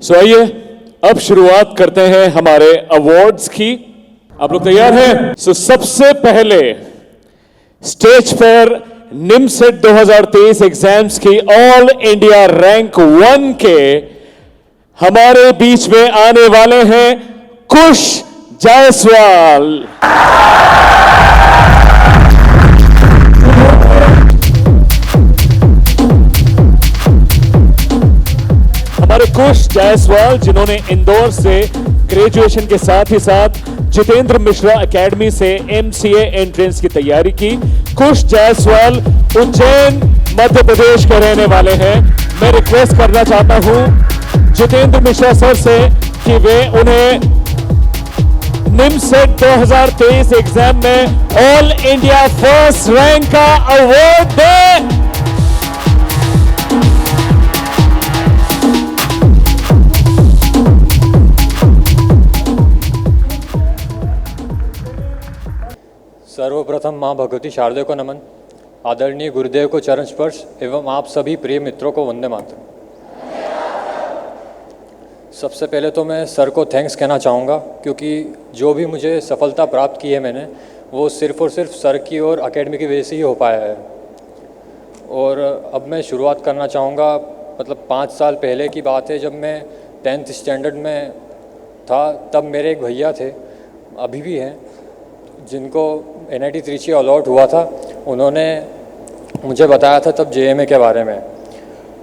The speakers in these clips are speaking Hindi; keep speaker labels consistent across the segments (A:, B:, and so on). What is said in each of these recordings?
A: सो आइए अब शुरुआत करते हैं हमारे अवार्ड्स की। आप लोग तैयार हैं? सो सबसे पहले स्टेज पर निमसेट 2023 एग्जाम्स की ऑल इंडिया रैंक 1 के हमारे बीच में आने वाले हैं कुश जायसवाल। हमारे कुश जायसवाल जिन्होंने इंदौर से ग्रेजुएशन के साथ ही साथ जितेंद्र मिश्रा एकेडमी से एमसीए एंट्रेंस की तैयारी की। कुश जायसवाल उज्जैन मध्य प्रदेश के रहने वाले हैं। मैं रिक्वेस्ट करना चाहता हूं जितेंद्र मिश्रा सर से कि वे उन्हें निमसेट 2023 एग्जाम में ऑल इंडिया फर्स्ट रैंक का अवार्ड दें।
B: सर्वप्रथम मां भगवती शारदे को नमन, आदरणीय गुरुदेव को चरण स्पर्श एवं आप सभी प्रिय मित्रों को वंदे मातरम। सबसे पहले तो मैं सर को थैंक्स कहना चाहूँगा क्योंकि जो भी मुझे सफलता प्राप्त की है मैंने वो सिर्फ़ और सिर्फ सर की और एकेडमी की वजह से ही हो पाया है। और अब मैं शुरुआत करना चाहूँगा, मतलब 5 साल पहले की बात है जब मैं 10th स्टैंडर्ड में था। तब मेरे एक भैया थे, अभी भी हैं, जिनको NIT त्रिची अलॉट हुआ था। उन्होंने मुझे बताया था तब JMA के बारे में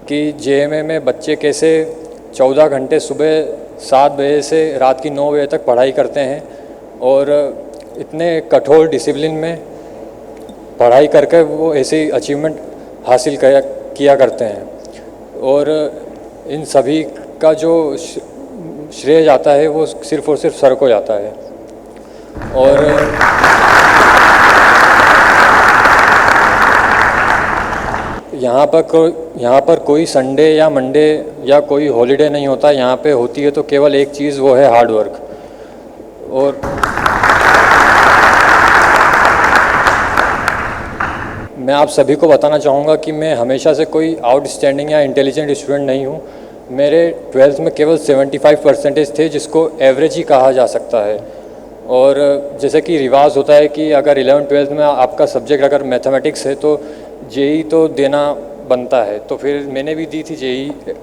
B: कि JMA में बच्चे कैसे 14 घंटे सुबह 7 बजे से रात की 9 बजे तक पढ़ाई करते हैं और इतने कठोर डिसिप्लिन में पढ़ाई करके वो ऐसी अचीवमेंट हासिल किया करते हैं। और इन सभी का जो श्रेय जाता है वो सिर्फ़ और सिर्फ सर को जाता है। और यहाँ पर कोई संडे या मंडे या कोई हॉलीडे नहीं होता। यहाँ पे होती है तो केवल एक चीज़, वो है हार्ड वर्क। और मैं आप सभी को बताना चाहूँगा कि मैं हमेशा से कोई आउटस्टैंडिंग या इंटेलिजेंट स्टूडेंट नहीं हूँ। मेरे 12th में केवल 75% थे, जिसको एवरेज ही कहा जा सकता है। और जैसे कि रिवाज होता है कि अगर 11th-12th में आपका सब्जेक्ट अगर मैथमेटिक्स है तो JEE तो देना बनता है। तो फिर मैंने भी दी थी JEE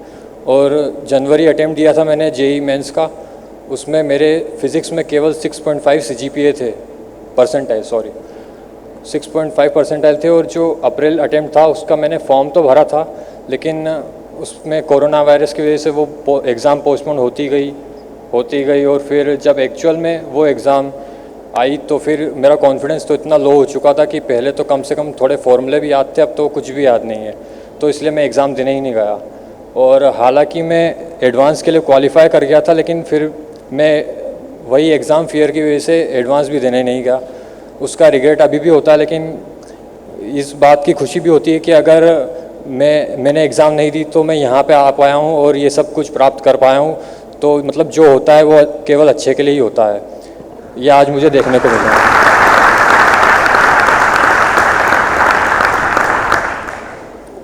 B: और जनवरी अटेम्प्ट दिया था मैंने JEE मेंस का। उसमें मेरे फिज़िक्स में केवल 6.5 CGPA थे, परसेंटाइल, सॉरी 6.5 परसेंटाइल थे। और जो अप्रैल अटेम्प्ट था उसका मैंने फॉर्म तो भरा था, लेकिन उसमें कोरोना वायरस की वजह से वो एग्ज़ाम पोस्टपोन होती गई। और फिर जब एक्चुअल में वो एग्ज़ाम आई तो फिर मेरा कॉन्फिडेंस तो इतना लो हो चुका था कि पहले तो कम से कम थोड़े फॉर्मूले भी याद थे, अब तो कुछ भी याद नहीं है। तो इसलिए मैं एग्ज़ाम देने ही नहीं गया। और हालांकि मैं एडवांस के लिए क्वालिफाई कर गया था, लेकिन फिर मैं वही एग्ज़ाम फियर की वजह से एडवांस भी देने नहीं गया। उसका रिग्रेट अभी भी होता है, लेकिन इस बात की खुशी भी होती है कि अगर मैंने एग्ज़ाम नहीं दी तो मैं यहाँ पे आ पाया हूँ और ये सब कुछ प्राप्त कर पाया हूँ। तो मतलब जो होता है वो केवल अच्छे के लिए ही होता है। ये आज मुझे देखने को मिला।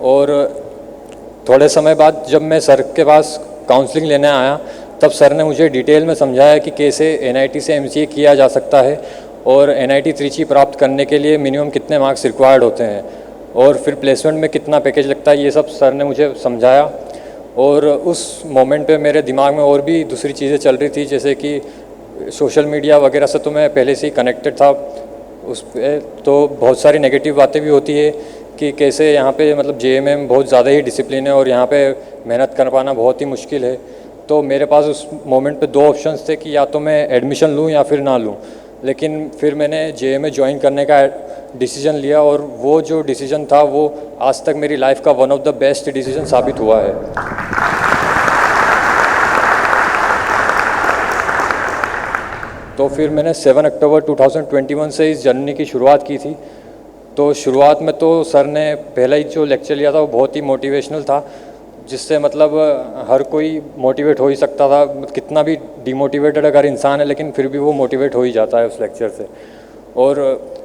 B: और थोड़े समय बाद जब मैं सर के पास काउंसलिंग लेने आया तब सर ने मुझे डिटेल में समझाया कि कैसे NIT से MCA किया जा सकता है और NIT त्रिची प्राप्त करने के लिए मिनिमम कितने मार्क्स रिक्वायर्ड होते हैं और फिर प्लेसमेंट में कितना पैकेज लगता है। ये सब सर ने मुझे समझाया। और उस मोमेंट पे मेरे दिमाग में और भी दूसरी चीज़ें चल रही थी, जैसे कि सोशल मीडिया वगैरह से तो मैं पहले से ही कनेक्टेड था। उस पर तो बहुत सारी नेगेटिव बातें भी होती है कि कैसे यहाँ पे मतलब JMA में बहुत ज़्यादा ही डिसिप्लिन है और यहाँ पे मेहनत कर पाना बहुत ही मुश्किल है। तो मेरे पास उस मोमेंट पे 2 ऑप्शंस थे कि या तो मैं एडमिशन लूँ या फिर ना लूँ। लेकिन फिर मैंने JMA ज्वाइन करने का डिसीज़न लिया और वो जो डिसीज़न था वो आज तक मेरी लाइफ का one of the best decision साबित हुआ है। तो फिर मैंने 7 अक्टूबर 2021 से इस जर्नी की शुरुआत की थी। तो शुरुआत में तो सर ने पहला ही जो लेक्चर लिया था वो बहुत ही मोटिवेशनल था, जिससे मतलब हर कोई मोटिवेट हो ही सकता था। कितना भी डिमोटिवेटेड अगर इंसान है लेकिन फिर भी वो मोटिवेट हो ही जाता है उस लेक्चर से। और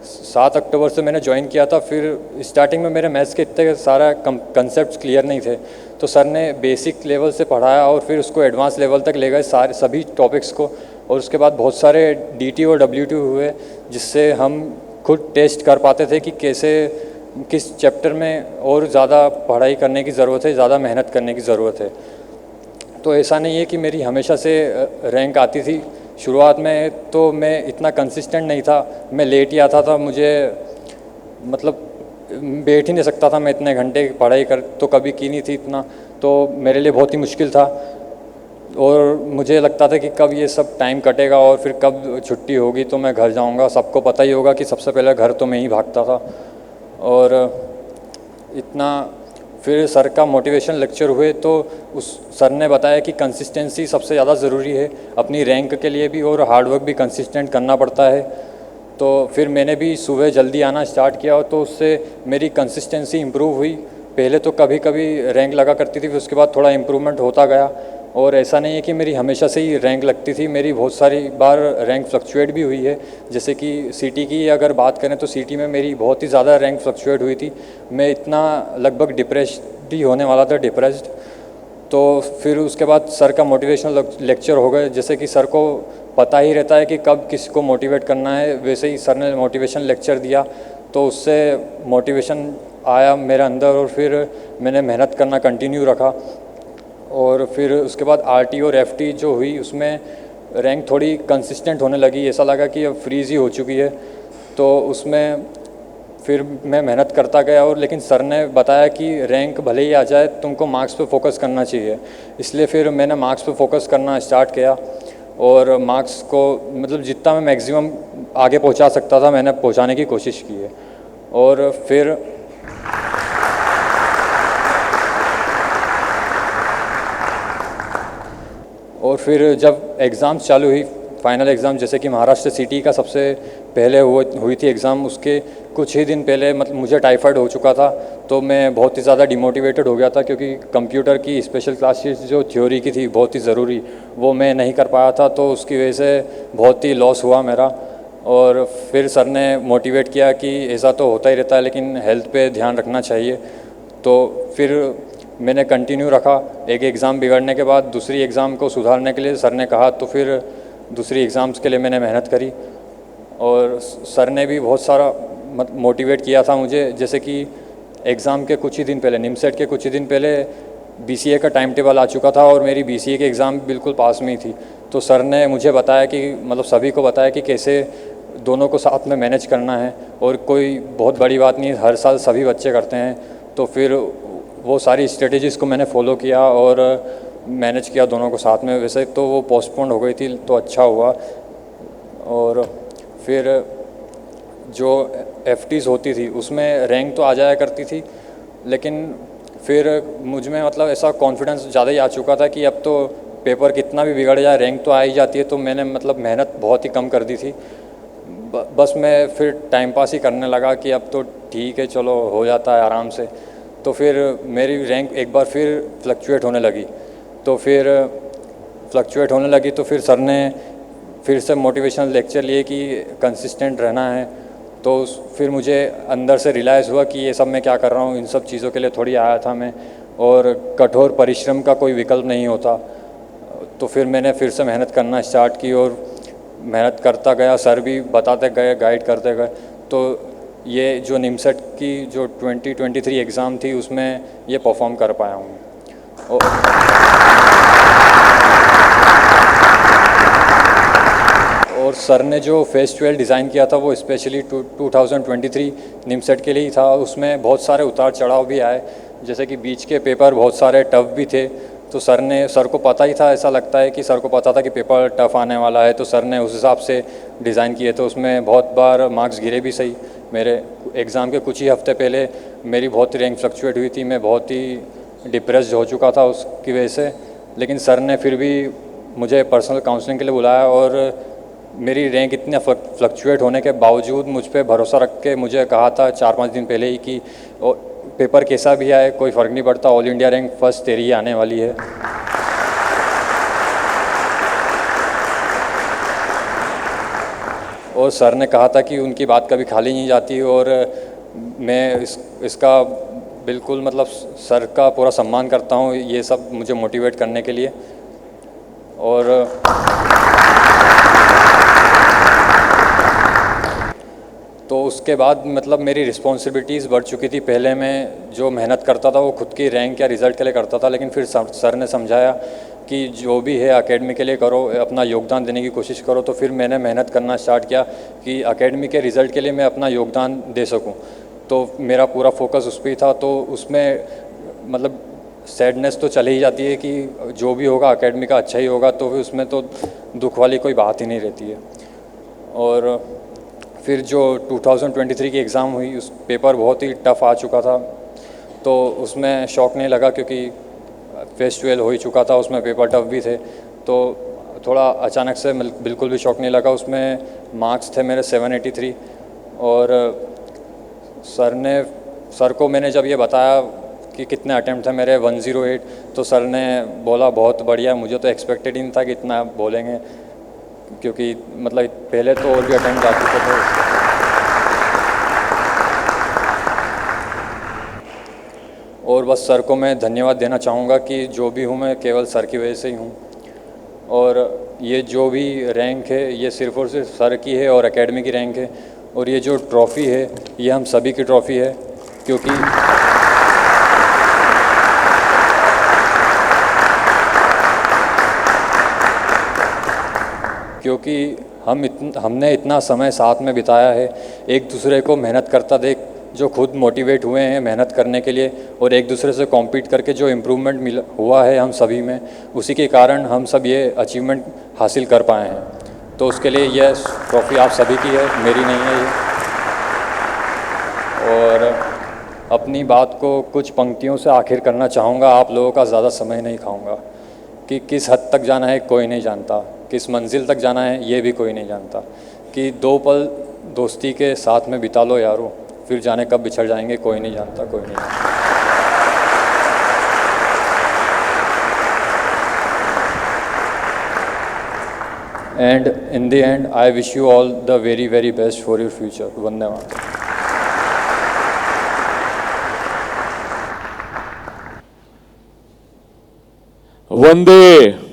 B: 7 अक्टूबर से मैंने ज्वाइन किया था। फिर स्टार्टिंग में मेरे मैथ्स के इतने सारा कंसेप्ट क्लियर नहीं थे, तो सर ने बेसिक लेवल से पढ़ाया और फिर उसको एडवांस लेवल तक ले गए सभी टॉपिक्स को। और उसके बाद बहुत सारे DT और WT हुए, जिससे हम खुद टेस्ट कर पाते थे कि कैसे किस चैप्टर में और ज़्यादा पढ़ाई करने की ज़रूरत है, ज़्यादा मेहनत करने की ज़रूरत है। तो ऐसा नहीं है कि मेरी हमेशा से रैंक आती थी। शुरुआत में तो मैं इतना कंसिस्टेंट नहीं था, मैं लेट ही आता था, मुझे मतलब बैठ ही नहीं सकता था मैं इतने घंटे पढ़ाई कर तो कभी की नहीं थी इतना, तो मेरे लिए बहुत ही मुश्किल था। और मुझे लगता था कि कब ये सब टाइम कटेगा और फिर कब छुट्टी होगी तो मैं घर जाऊंगा। सबको पता ही होगा कि सबसे पहले घर तो मैं ही भागता था। और इतना फिर सर का मोटिवेशन लेक्चर हुए तो उस सर ने बताया कि कंसिस्टेंसी सबसे ज़्यादा ज़रूरी है अपनी रैंक के लिए भी, और हार्डवर्क भी कंसिस्टेंट करना पड़ता है। तो फिर मैंने भी सुबह जल्दी आना स्टार्ट किया, तो उससे मेरी कंसिस्टेंसी इम्प्रूव हुई। पहले तो कभी कभी रैंक लगा करती थी, फिर उसके बाद थोड़ा इम्प्रूवमेंट होता गया। और ऐसा नहीं है कि मेरी हमेशा से ही रैंक लगती थी, मेरी बहुत सारी बार रैंक फ्लक्चुएट भी हुई है। जैसे कि सिटी की अगर बात करें तो सिटी में मेरी बहुत ही ज़्यादा रैंक फ्लक्चुएट हुई थी। मैं इतना लगभग डिप्रेस्ड ही होने वाला था, डिप्रेस्ड। तो फिर उसके बाद सर का मोटिवेशनल लेक्चर हो गए। जैसे कि सर को पता ही रहता है कि कब किसी को मोटिवेट करना है, वैसे ही सर ने मोटिवेशन लेक्चर दिया, तो उससे मोटिवेशन आया मेरे अंदर और फिर मैंने मेहनत करना कंटिन्यू रखा। और फिर उसके बाद RT और FT जो हुई उसमें रैंक थोड़ी कंसिस्टेंट होने लगी, ऐसा लगा कि अब फ्रीज़ ही हो चुकी है। तो उसमें फिर मैं मेहनत करता गया, और लेकिन सर ने बताया कि रैंक भले ही आ जाए तुमको मार्क्स पे फोकस करना चाहिए। इसलिए फिर मैंने मार्क्स पे फोकस करना स्टार्ट किया और मार्क्स को मतलब जितना मैं मैक्सिमम आगे पहुंचा सकता था मैंने पहुंचाने की कोशिश की है। और फिर जब एग्ज़ाम्स चालू हुई, फाइनल एग्ज़ाम, जैसे कि महाराष्ट्र सिटी का सबसे पहले हुई थी एग्ज़ाम, उसके कुछ ही दिन पहले मतलब मुझे टाइफाइड हो चुका था। तो मैं बहुत ही ज़्यादा डिमोटिवेटेड हो गया था, क्योंकि कंप्यूटर की स्पेशल क्लासेस जो थ्योरी की थी बहुत ही ज़रूरी, वो मैं नहीं कर पाया था। तो उसकी वजह से बहुत ही लॉस हुआ मेरा। और फिर सर ने मोटिवेट किया कि ऐसा तो होता ही रहता है, लेकिन हेल्थ पे ध्यान रखना चाहिए। तो फिर मैंने कंटिन्यू रखा। एक एग्ज़ाम बिगड़ने के बाद दूसरी एग्ज़ाम को सुधारने के लिए सर ने कहा, तो फिर दूसरी एग्ज़ाम्स के लिए मैंने मेहनत करी। और सर ने भी बहुत सारा मोटिवेट किया था मुझे। जैसे कि एग्ज़ाम के कुछ ही दिन पहले, निमसेट के कुछ ही दिन पहले BCA का टाइम टेबल आ चुका था और मेरी BCA की एग्ज़ाम बिल्कुल पास में ही थी। तो सर ने मुझे बताया कि मतलब सभी को बताया कि कैसे दोनों को साथ में मैनेज करना है, और कोई बहुत बड़ी बात नहीं, हर साल सभी बच्चे करते हैं। तो फिर वो सारी स्ट्रेटेजीज़ को मैंने फॉलो किया और मैनेज किया दोनों को साथ में। वैसे तो वो पोस्टपोन्ड हो गई थी, तो अच्छा हुआ। और फिर जो FTs होती थी उसमें रैंक तो आ जाया करती थी, लेकिन फिर मुझ में मतलब ऐसा कॉन्फिडेंस ज़्यादा ही आ चुका था कि अब तो पेपर कितना भी बिगड़ जाए रैंक तो आ ही जाती है। तो मैंने मतलब मेहनत बहुत ही कम कर दी थी। बस मैं फिर टाइम पास ही करने लगा कि अब तो ठीक है, चलो हो जाता है आराम से। तो फिर मेरी रैंक एक बार फिर फ्लक्चुएट होने लगी। तो फिर सर ने फिर से मोटिवेशनल लेक्चर लिए कि कंसिस्टेंट रहना है। तो फिर मुझे अंदर से रियलाइज़ हुआ कि ये सब मैं क्या कर रहा हूँ, इन सब चीज़ों के लिए थोड़ी आया था मैं, और कठोर परिश्रम का कोई विकल्प नहीं होता। तो फिर मैंने फिर से मेहनत करना स्टार्ट की और मेहनत करता गया, सर भी बताते गए, गाइड करते गए। तो ये जो निमसेट की जो 2023 एग्ज़ाम थी उसमें ये परफॉर्म कर पाया हूँ। और सर ने जो फेस 12 डिज़ाइन किया था वो स्पेशली 2023 निमसेट के लिए ही था। उसमें बहुत सारे उतार चढ़ाव भी आए, जैसे कि बीच के पेपर बहुत सारे टफ भी थे। तो सर को पता ही था, ऐसा लगता है कि सर को पता था कि पेपर टफ आने वाला है, तो सर ने उस हिसाब से डिज़ाइन किए। तो उसमें बहुत बार मार्क्स गिरे भी सही। मेरे एग्ज़ाम के कुछ ही हफ्ते पहले मेरी बहुत ही रैंक फ्लक्चुएट हुई थी, मैं बहुत ही डिप्रेस्ड हो चुका था उसकी वजह से। लेकिन सर ने फिर भी मुझे पर्सनल काउंसलिंग के लिए बुलाया, और मेरी रैंक इतने फ्लक्चुएट होने के बावजूद मुझ पे भरोसा रख के मुझे कहा था 4-5 दिन पहले ही कि पेपर कैसा भी आए कोई फ़र्क नहीं पड़ता, ऑल इंडिया रैंक फर्स्ट तेरी ही आने वाली है। और सर ने कहा था कि उनकी बात कभी खाली नहीं जाती, और मैं इसका बिल्कुल मतलब सर का पूरा सम्मान करता हूँ ये सब मुझे मोटिवेट करने के लिए। और तो उसके बाद मतलब मेरी रिस्पॉन्सिबिलिटीज़ बढ़ चुकी थी। पहले मैं जो मेहनत करता था वो खुद की रैंक या रिज़ल्ट के लिए करता था, लेकिन फिर सर ने समझाया कि जो भी है एकेडमी के लिए करो, अपना योगदान देने की कोशिश करो। तो फिर मैंने मेहनत करना स्टार्ट किया कि एकेडमी के रिज़ल्ट के लिए मैं अपना योगदान दे सकूं। तो मेरा पूरा फोकस उस पर ही था। तो उसमें मतलब सैडनेस तो चली ही जाती है कि जो भी होगा एकेडमी का अच्छा ही होगा, तो फिर उसमें तो दुख वाली कोई बात ही नहीं रहती है। और फिर जो 2023 की एग्ज़ाम हुई उस पेपर बहुत ही टफ़ आ चुका था, तो उसमें शौक नहीं लगा क्योंकि फेस 12 हो ही चुका था, उसमें पेपर टफ भी थे। तो थोड़ा अचानक से बिल्कुल भी शौक नहीं लगा। उसमें मार्क्स थे मेरे 783, और सर को मैंने जब ये बताया कि कितने अटैम्प्ट थे मेरे 108, तो सर ने बोला बहुत बढ़िया। मुझे तो एक्सपेक्टेड ही नहीं था कि इतना बोलेंगे, क्योंकि मतलब पहले तो और भी अटैम्प्ट आ चुके थे। और बस सर को मैं धन्यवाद देना चाहूँगा कि जो भी हूँ मैं केवल सर की वजह से ही हूँ। और ये जो भी रैंक है ये सिर्फ़ और सिर्फ सर की है और एकेडमी की रैंक है। और ये जो ट्रॉफ़ी है ये हम सभी की ट्रॉफ़ी है, क्योंकि हमने इतना समय साथ में बिताया है, एक दूसरे को मेहनत करता देख जो खुद मोटिवेट हुए हैं मेहनत करने के लिए, और एक दूसरे से कॉम्पीट करके जो इम्प्रूवमेंट हुआ है हम सभी में, उसी के कारण हम सब ये अचीवमेंट हासिल कर पाए हैं। तो उसके लिए यह ट्रॉफ़ी आप सभी की है, मेरी नहीं है ये। और अपनी बात को कुछ पंक्तियों से आखिर करना चाहूँगा, आप लोगों का ज़्यादा समय नहीं खाऊँगा। कि किस हद तक जाना है कोई नहीं जानता, किस मंजिल तक जाना है ये भी कोई नहीं जानता। कि 2 पल दोस्ती के साथ में बिता लो यारो, फिर जाने कब बिछड़ जाएंगे कोई नहीं जानता, कोई नहीं जानता। And in the and I wish you all the very very best for your future. Vande Mataram.
A: Vande